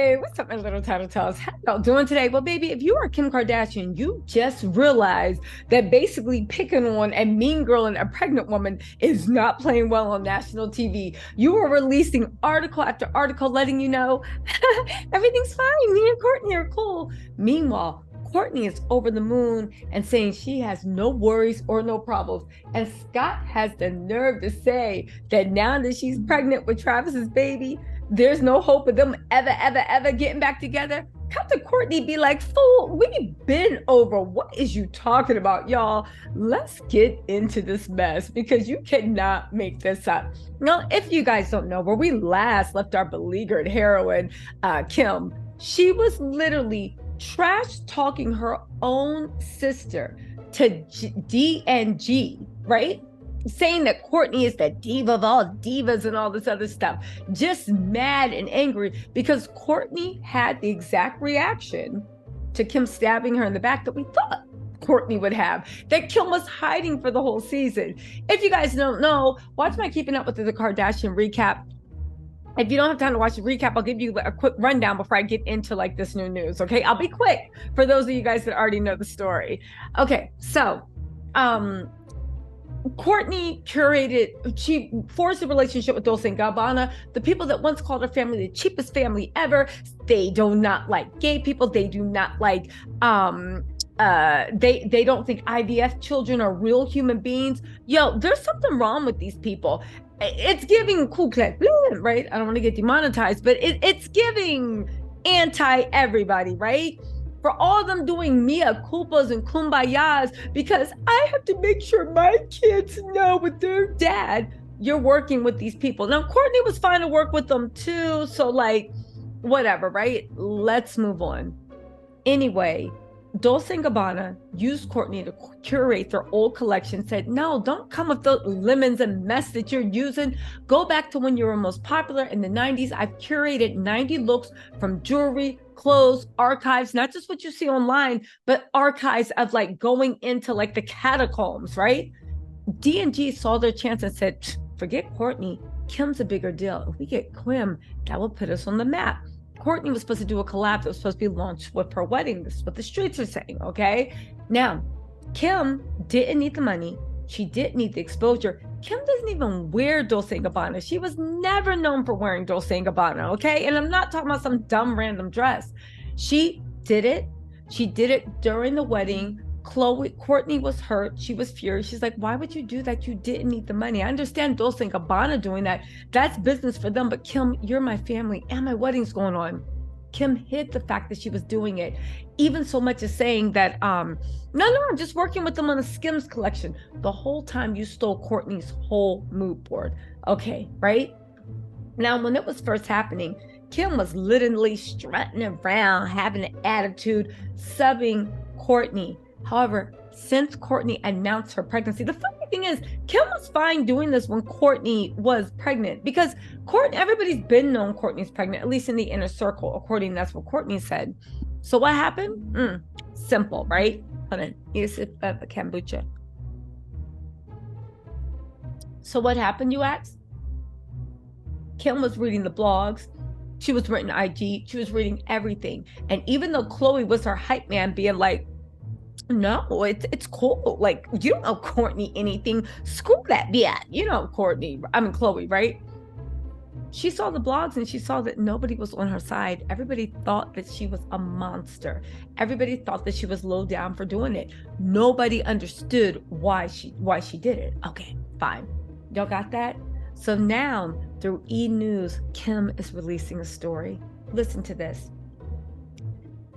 Hey, what's up, my little TisaTells? How y'all doing today? Well, baby, if you are Kim Kardashian, you just realized that basically picking on a mean girl and a pregnant woman is not playing well on national TV. You are releasing article after article letting you know everything's fine. Me and Kourtney are cool. Meanwhile, Kourtney is over the moon and saying she has no worries or no problems. And Scott has the nerve to say that now that she's pregnant with Travis's baby, there's no hope of them ever getting back together. Come to Kourtney, be like, fool, we've been over. What is you talking about, y'all? Let's get into this mess because you cannot make this up. Now, if you guys don't know, where we last left our beleaguered heroine, Kim, she was literally trash talking her own sister to D&G, right? Saying that Kourtney is the diva of all divas and all this other stuff. Just mad and angry because Kourtney had the exact reaction to Kim stabbing her in the back that we thought Kourtney would have, that Kim was hiding for the whole season. If you guys don't know, watch my Keeping Up with the Kardashian recap. If you don't have time to watch the recap, I'll give you a quick rundown before I get into like this new news. Okay, I'll be quick for those of you guys that already know the story. Okay, so Kourtney she forced a relationship with Dolce & Gabbana, the people that once called her family the cheapest family ever. They do not like gay people. They do not like, they don't think IVF children are real human beings. Yo, there's something wrong with these people. It's giving Ku Klux, right? I don't want to get demonetized, but it's giving anti-everybody, right? For all of them doing mea culpas and kumbayas because I have to make sure my kids know with their dad, you're working with these people. Now, Kourtney was fine to work with them too. So like, whatever, right? Let's move on. Anyway, Dolce & Gabbana used Kourtney to curate their old collection, said, no, don't come with the lemons and mess that you're using. Go back to when you were most popular in the 90s. I've curated 90 looks from jewelry, clothes, archives, not just what you see online, but archives of like going into like the catacombs, right? D&G saw their chance and said, forget Kourtney. Kim's a bigger deal. If we get Kim, that will put us on the map. Kourtney was supposed to do a collab that was supposed to be launched with her wedding. This is what the streets are saying, okay? Now, Kim didn't need the money. She didn't need the exposure. Kim doesn't even wear Dolce & Gabbana. She was never known for wearing Dolce & Gabbana, okay? And I'm not talking about some dumb random dress. She did it. She did it during the wedding. Kourtney was hurt. She was furious. She's like, why would you do that? You didn't need the money. I understand Dolce & Gabbana doing that. That's business for them. But Kim, you're my family and my wedding's going on. Kim hid the fact that she was doing it, even so much as saying that, no, I'm just working with them on a Skims collection. The whole time you stole Kourtney's whole mood board. Okay, right? Now, when it was first happening, Kim was literally strutting around, having an attitude, subbing Kourtney. However, since Kourtney announced her pregnancy, the funny thing is, Kim was fine doing this when Kourtney was pregnant because everybody's been known Kourtney's pregnant, at least in the inner circle, according that's what Kourtney said. So what happened? Simple, right? Hold on, you sip a kombucha. So what happened, you ask? Kim was reading the blogs. She was reading IG. She was reading everything. And even though Khloe was her hype man being like, no, it's cool. Like, you don't know Kourtney anything. Screw that. Yeah, you know Khloe, right? She saw the blogs and she saw that nobody was on her side. Everybody thought that she was a monster. Everybody thought that she was low down for doing it. Nobody understood why she did it. Okay, fine. Y'all got that? So now through E! News, Kim is releasing a story. Listen to this.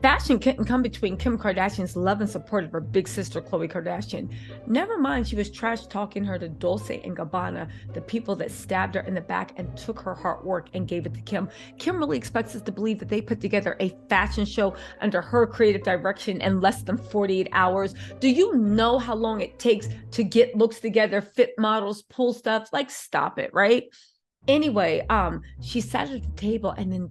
Fashion couldn't come between Kim Kardashian's love and support of her big sister, Khloe Kardashian. Never mind, she was trash talking her to Dolce & Gabbana, the people that stabbed her in the back and took her artwork and gave it to Kim. Kim really expects us to believe that they put together a fashion show under her creative direction in less than 48 hours. Do you know how long it takes to get looks together, fit models, pull stuff? Like, stop it, right? Anyway, she sat at the table and then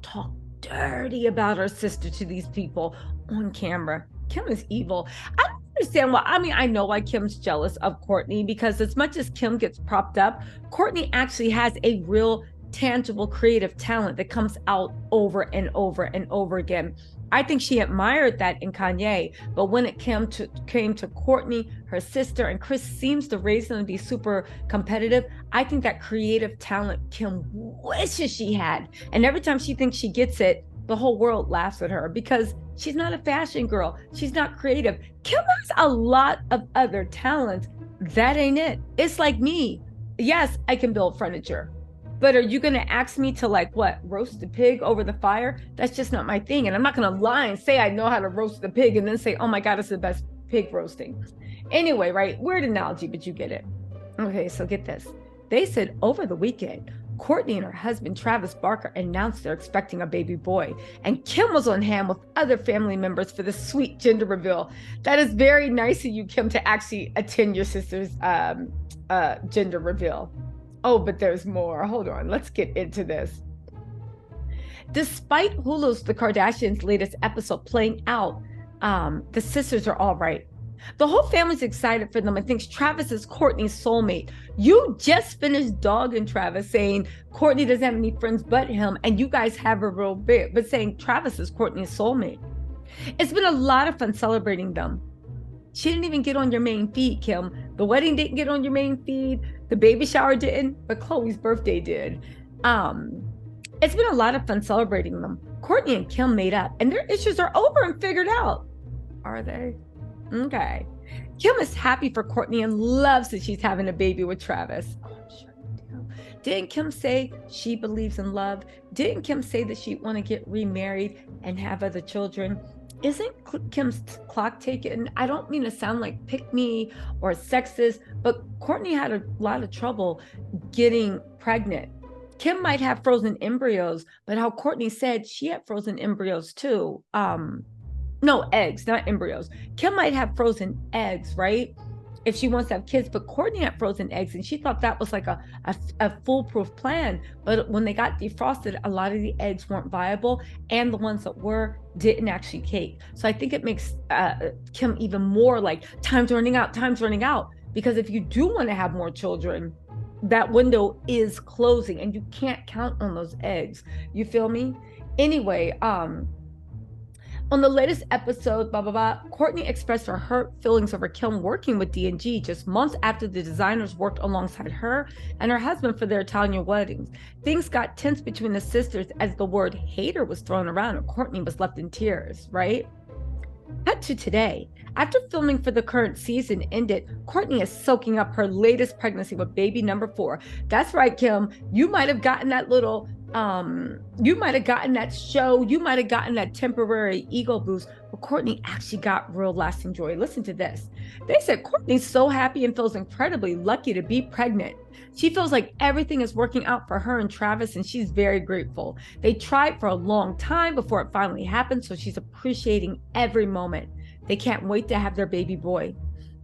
talked dirty about her sister to these people on camera. Kim is evil. I don't understand why. I mean, I know why Kim's jealous of Kourtney because as much as Kim gets propped up, Kourtney actually has a real tangible creative talent that comes out over and over and over again. I think she admired that in Kanye, but when it came to Kourtney, her sister, and Chris seems to raise them to be super competitive. I think that creative talent Kim wishes she had. And every time she thinks she gets it, the whole world laughs at her because she's not a fashion girl. She's not creative. Kim has a lot of other talents. That ain't it. It's like me. Yes, I can build furniture. But are you going to ask me to like what, roast a pig over the fire? That's just not my thing. And I'm not going to lie and say I know how to roast the pig and then say, oh my God, it's the best pig roasting. Anyway, right? Weird analogy, but you get it. Okay, so get this. They said over the weekend, Kourtney and her husband, Travis Barker, announced they're expecting a baby boy. And Kim was on hand with other family members for the sweet gender reveal. That is very nice of you, Kim, to actually attend your sister's gender reveal. Oh, but there's more. Hold on. Let's get into this. Despite Hulu's The Kardashians' latest episode playing out, the sisters are all right. The whole family's excited for them and thinks Travis is Kourtney's soulmate. You just finished dogging Travis, saying Kourtney doesn't have any friends but him, and you guys have a real bit, but saying Travis is Kourtney's soulmate. It's been a lot of fun celebrating them. She didn't even get on your main feed, Kim. The wedding didn't get on your main feed. The baby shower didn't, but Khloe's birthday did. It's been a lot of fun celebrating them. Kourtney and Kim made up, and their issues are over and figured out. Are they? Okay. Kim is happy for Kourtney and loves that she's having a baby with Travis. Oh, I'm sure you do. Didn't Kim say she believes in love? Didn't Kim say that she'd want to get remarried and have other children? Isn't Kim's clock taken? I don't mean to sound like pick me or sexist, but Kourtney had a lot of trouble getting pregnant. Kim might have frozen embryos, but how Kourtney said she had frozen embryos too. No, eggs, not embryos. Kim might have frozen eggs, right? If she wants to have kids, but Kourtney had frozen eggs and she thought that was like a foolproof plan. But when they got defrosted, a lot of the eggs weren't viable, and the ones that were didn't actually cake. So I think it makes Kim even more like, time's running out, because if you do want to have more children, that window is closing and you can't count on those eggs. You feel me? Anyway, on the latest episode, Kourtney expressed her hurt feelings over Kim working with D&G just months after the designers worked alongside her and her husband for their Italian weddings. Things got tense between the sisters as the word hater was thrown around and Kourtney was left in tears, right? Cut to today. After filming for the current season ended, Kourtney is soaking up her latest pregnancy with baby number 4. That's right, Kim. You might have gotten that little you might have gotten that show, you might have gotten that temporary ego boost, but Kourtney actually got real lasting joy. Listen to this. They said Kourtney's so happy and feels incredibly lucky to be pregnant. She feels like everything is working out for her and Travis, and she's very grateful. They tried for a long time before it finally happened, so she's appreciating every moment. They can't wait to have their baby boy.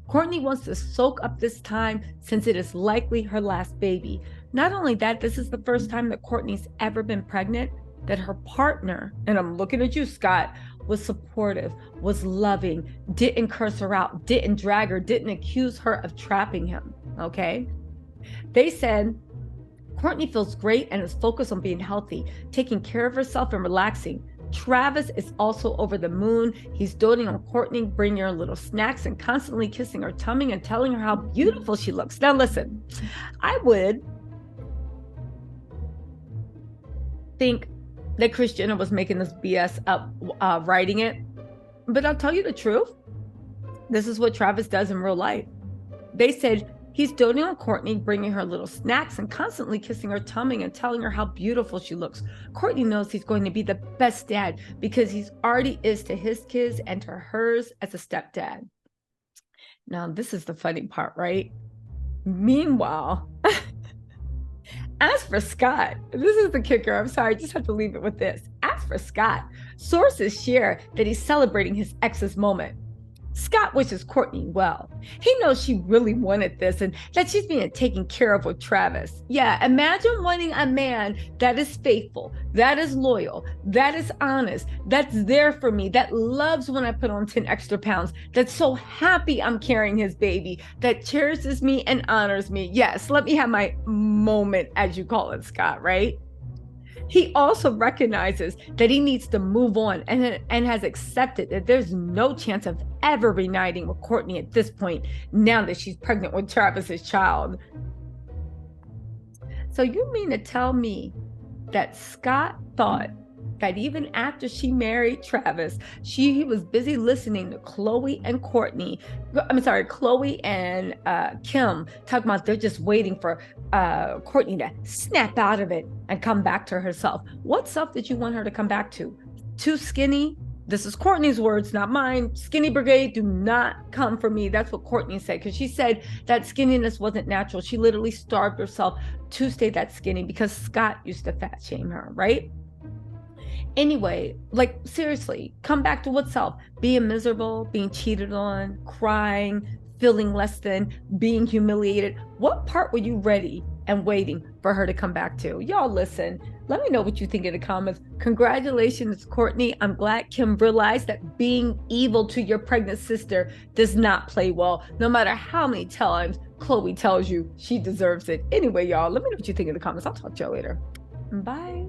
Kourtney wants to soak up this time since it is likely her last baby. Not only that, this is the first time that Kourtney's ever been pregnant that her partner, and I'm looking at you, Scott, was supportive, was loving, didn't curse her out, didn't drag her, didn't accuse her of trapping him, okay? They said Kourtney feels great and is focused on being healthy, taking care of herself and relaxing. Travis is also over the moon. He's doting on Kourtney, bringing her little snacks and constantly kissing her tummy and telling her how beautiful she looks. Now listen, I would think that Kris Jenner was making this BS up, writing it, but I'll tell you the truth. This is what Travis does in real life. They said he's doting on Kourtney, bringing her little snacks and constantly kissing her tummy and telling her how beautiful she looks. Kourtney knows he's going to be the best dad because he's already is to his kids and to hers as a stepdad. Now, this is the funny part, right? Meanwhile, as for Scott, this is the kicker. I'm sorry, I just have to leave it with this. As for Scott, sources share that he's celebrating his ex's moment. Scott wishes Kourtney well. He knows she really wanted this and that she's being taken care of with Travis. Yeah, imagine wanting a man that is faithful, that is loyal, that is honest, that's there for me, that loves when I put on 10 extra pounds, that's so happy I'm carrying his baby, that cherishes me and honors me. Yes, let me have my moment, as you call it, Scott, right? He also recognizes that he needs to move on and has accepted that there's no chance of ever reuniting with Kourtney at this point, now that she's pregnant with Travis's child. So you mean to tell me that Scott thought that even after she married Travis, he was busy listening to Khloe and Kim talking about they're just waiting for Kourtney to snap out of it and come back to herself. What self did you want her to come back to? Too skinny? This is Kourtney's words, not mine. Skinny brigade, do not come for me. That's what Kourtney said, because she said that skinniness wasn't natural. She literally starved herself to stay that skinny because Scott used to fat shame her, right? Anyway, like seriously, come back to what self? Being miserable, being cheated on, crying, feeling less than, being humiliated. What part were you ready and waiting for her to come back to? Y'all listen, let me know what you think in the comments. Congratulations, Kourtney. I'm glad Kim realized that being evil to your pregnant sister does not play well, no matter how many times Khloe tells you she deserves it. Anyway, y'all, let me know what you think in the comments. I'll talk to y'all later. Bye.